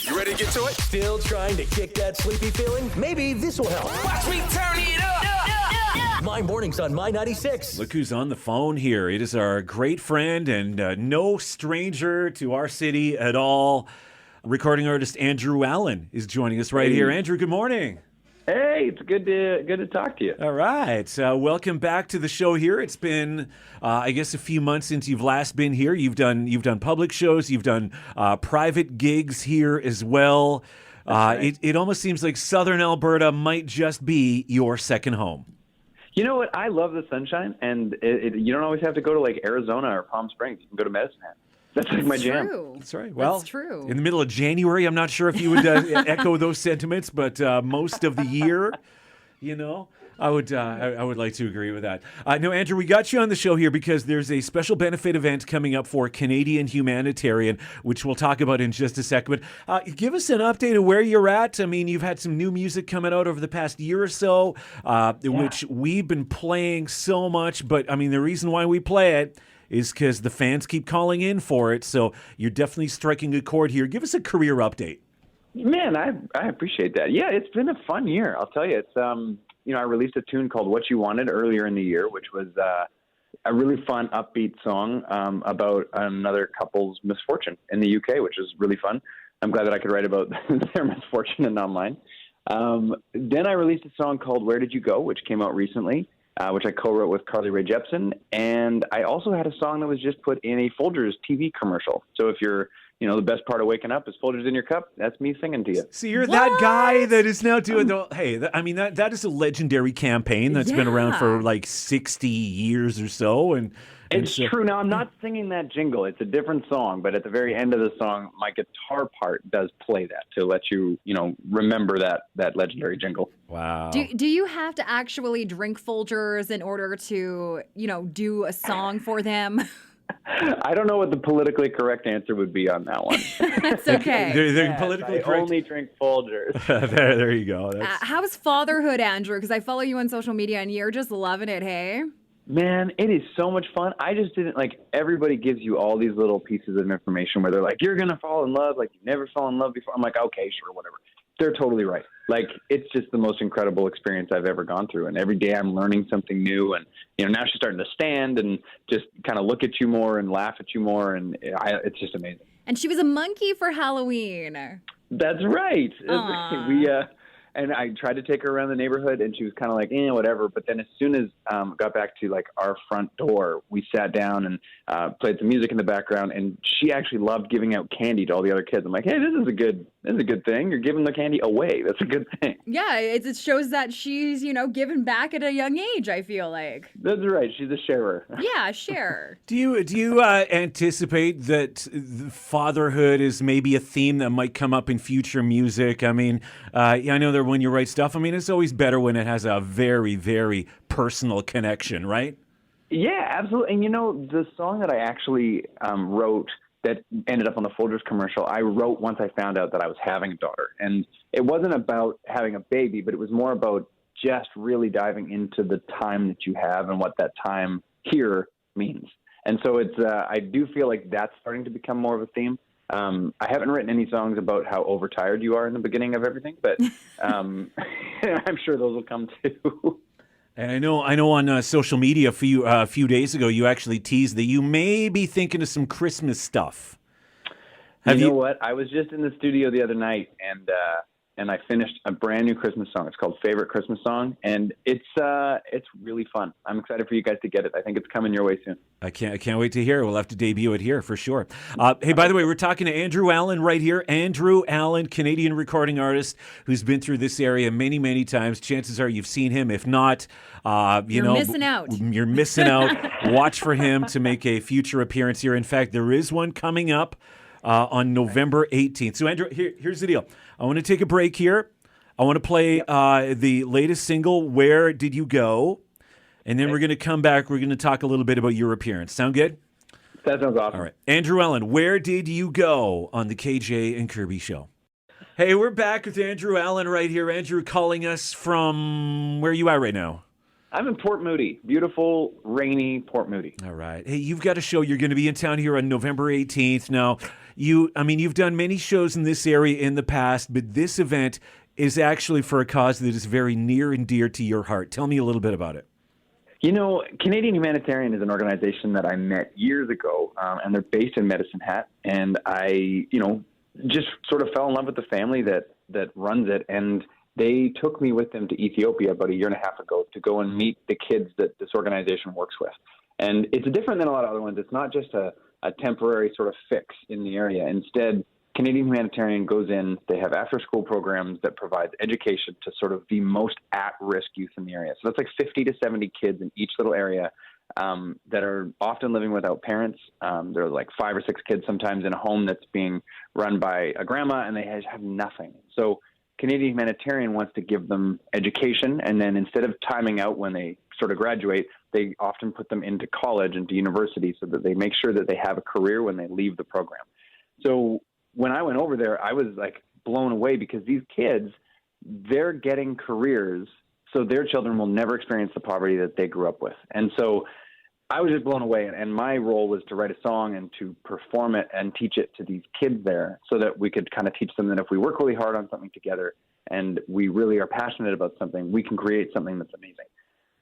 You ready to get to it? Still trying to kick that sleepy feeling? Maybe this will help. Watch me turn it up. My mornings on My 96. Look who's on the phone here. It is our great friend and no stranger to our city at all. Recording artist Andrew Allen is joining us right here. Andrew, good morning. Hey, it's good to talk to you. All right. Welcome back to the show here. It's been, I guess, a few months since you've last been here. You've done public shows. You've done private gigs here as well. Right. It almost seems like Southern Alberta might just be your second home. You know what? I love the sunshine, and you don't always have to go to like Arizona or Palm Springs. You can go to Medicine Hat. That's like my jam. That's right. Well, that's true. In the middle of January, I'm not sure if you would echo those sentiments, but most of the year, you know, I would like to agree with that. No, Andrew, we got you on the show here because there's a special benefit event coming up for Canadian Humanitarian, which we'll talk about in just a second. But give us an update of where you're at. I mean, you've had some new music coming out over the past year or so, which we've been playing so much. But, I mean, the reason why we play it is because the fans keep calling in for it. So you're definitely striking a chord here. Give us a career update. Man, I appreciate that. Yeah, it's been a fun year. I'll tell you. It's I released a tune called "What You Wanted" earlier in the year, which was a really fun, upbeat song about another couple's misfortune in the UK, which is really fun. I'm glad that I could write about their misfortune and not mine. Then I released a song called "Where Did You Go," which came out recently, which I co-wrote with Carly Rae Jepsen. And I also had a song that was just put in a Folgers TV commercial. So if you're, the best part of waking up is Folgers in your cup, that's me singing to you. So you're that guy that is now doing that is a legendary campaign that's been around for like 60 years or so. And it's true. Now, I'm not singing that jingle. It's a different song, but at the very end of the song, my guitar part does play that to let you, remember that legendary jingle. Wow. Do you have to actually drink Folgers in order to, do a song for them? I don't know what the politically correct answer would be on that one. That's okay. They're politically correct. I only drink Folgers. there you go. How's fatherhood, Andrew? Because I follow you on social media and you're just loving it, hey? Man, it is so much fun. I just didn't everybody gives you all these little pieces of information where they're like, you're going to fall in love like you never fell in love before. I'm like, okay, sure, whatever. They're totally right. It's just the most incredible experience I've ever gone through. And every day I'm learning something new. And, now she's starting to stand and just kind of look at you more and laugh at you more. And it's just amazing. And she was a monkey for Halloween. That's right. And I tried to take her around the neighborhood, and she was kind of like, whatever. But then as soon as got back to our front door, we sat down and played some music in the background. And she actually loved giving out candy to all the other kids. I'm like, hey, this is a good thing. You're giving the candy away. That's a good thing. Yeah, it shows that she's giving back at a young age. I feel like that's right. She's a sharer. Yeah, share. Do you anticipate that fatherhood is maybe a theme that might come up in future music? I mean, I know that when you write stuff, it's always better when it has a very, very personal connection, right? Yeah, absolutely. And the song that I actually wrote that ended up on the Folgers commercial, I wrote once I found out that I was having a daughter. And it wasn't about having a baby, but it was more about just really diving into the time that you have and what that time here means. And so I do feel like that's starting to become more of a theme. I haven't written any songs about how overtired you are in the beginning of everything, but I'm sure those will come too. And I know on social media a few days ago, you actually teased that you may be thinking of some Christmas stuff. You know what? I was just in the studio the other night, and I finished a brand new Christmas song. It's called Favorite Christmas Song, and it's really fun. I'm excited for you guys to get it. I think it's coming your way soon. I can't wait to hear it. We'll have to debut it here for sure. Hey, by the way, we're talking to Andrew Allen right here. Andrew Allen, Canadian recording artist who's been through this area many, many times. Chances are you've seen him. If not, you're missing out. You're missing out. Watch for him to make a future appearance here. In fact, there is one coming up on November 18th. So, Andrew, here's the deal. I want to take a break here. I want to play the latest single, Where Did You Go? And then we're going to come back. We're going to talk a little bit about your appearance. Sound good? That sounds awesome. All right. Andrew Allen, Where Did You Go? On the KJ and Kirby Show. Hey, we're back with Andrew Allen right here. Andrew calling us from, where are you at right now? I'm in Port Moody, beautiful, rainy Port Moody. All right. Hey, you've got a show. You're going to be in town here on November 18th. Now, you've done many shows in this area in the past, but this event is actually for a cause that is very near and dear to your heart. Tell me a little bit about it. You know, Canadian Humanitarian is an organization that I met years ago, and they're based in Medicine Hat. And I, just sort of fell in love with the family that runs it. And they took me with them to Ethiopia about a year and a half ago to go and meet the kids that this organization works with. And it's different than a lot of other ones. It's not just a temporary sort of fix in the area. Instead, Canadian Humanitarian goes in, they have after-school programs that provide education to sort of the most at-risk youth in the area. So that's like 50 to 70 kids in each little area that are often living without parents. There are like 5 or 6 kids sometimes in a home that's being run by a grandma, and they have nothing. So Canadian Humanitarian wants to give them education, and then instead of timing out when they sort of graduate, they often put them into college, into university, so that they make sure that they have a career when they leave the program. So when I went over there, I was like blown away because these kids, they're getting careers so their children will never experience the poverty that they grew up with. And so I was just blown away. And my role was to write a song and to perform it and teach it to these kids there so that we could kind of teach them that if we work really hard on something together and we really are passionate about something, we can create something that's amazing.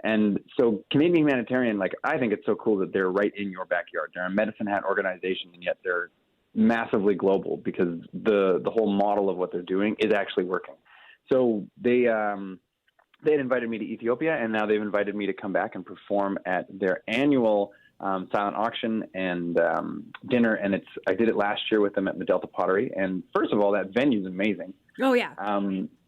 And so Canadian Humanitarian, I think it's so cool that they're right in your backyard. They're a Medicine Hat organization, and yet they're massively global because the whole model of what they're doing is actually working. So they had invited me to Ethiopia, and now they've invited me to come back and perform at their annual silent auction and dinner. And I did it last year with them at the Delta Pottery. And first of all, that venue's amazing. Oh yeah.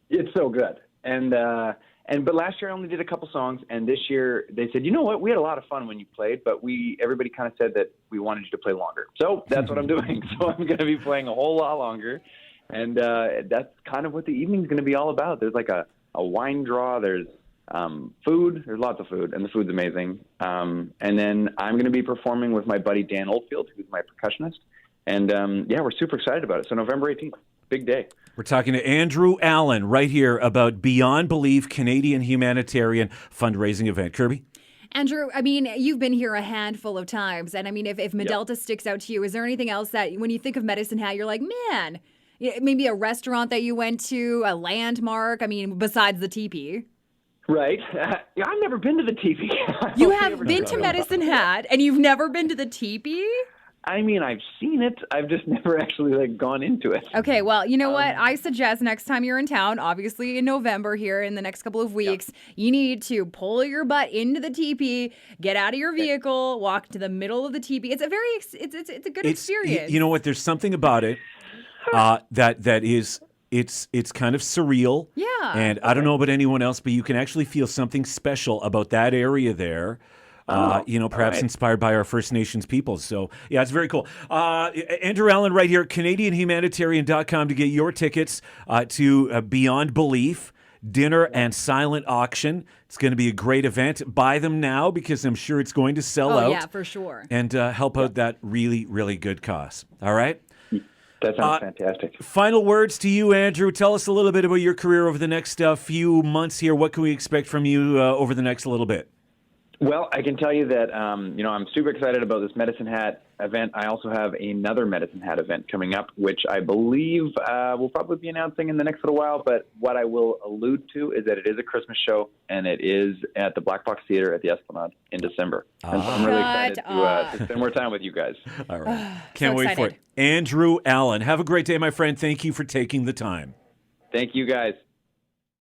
It's so good. But last year I only did a couple songs, and this year they said, you know what, we had a lot of fun when you played, but everybody kind of said that we wanted you to play longer. So that's what I'm doing. So I'm going to be playing a whole lot longer, and that's kind of what the evening's going to be all about. There's like a wine draw, there's food, there's lots of food, and the food's amazing. And then I'm going to be performing with my buddy Dan Oldfield, who's my percussionist, and we're super excited about it. So November 18th, big day. We're talking to Andrew Allen right here about Beyond Belief Canadian Humanitarian fundraising event. Kirby? Andrew, I mean, you've been here a handful of times. And I mean, if Medelta sticks out to you, is there anything else that when you think of Medicine Hat, you're like, man, maybe a restaurant that you went to, a landmark? I mean, besides the teepee. Right. I've never been to the teepee. You have been to Medicine Hat and you've never been to the teepee? I mean, I've seen it. I've just never actually gone into it. Okay, well, you know what? I suggest next time you're in town, obviously in November here in the next couple of weeks, you need to pull your butt into the teepee, get out of your vehicle, walk to the middle of the teepee. It's a a good experience. You know what? There's something about it that is it's kind of surreal. Yeah. And I don't know about anyone else, but you can actually feel something special about that area there. Perhaps inspired by our First Nations peoples. So, yeah, it's very cool. Andrew Allen right here, CanadianHumanitarian.com to get your tickets to Beyond Belief dinner and silent auction. It's going to be a great event. Buy them now because I'm sure it's going to sell out. Oh, yeah, for sure. And help out that really, really good cause. All right? That sounds fantastic. Final words to you, Andrew. Tell us a little bit about your career over the next few months here. What can we expect from you over the next little bit? Well, I can tell you that, I'm super excited about this Medicine Hat event. I also have another Medicine Hat event coming up, which I believe we'll probably be announcing in the next little while. But what I will allude to is that it is a Christmas show, and it is at the Black Box Theater at the Esplanade in December. And so I'm really excited to spend more time with you guys. All right. Can't wait for it. Andrew Allen, have a great day, my friend. Thank you for taking the time. Thank you, guys.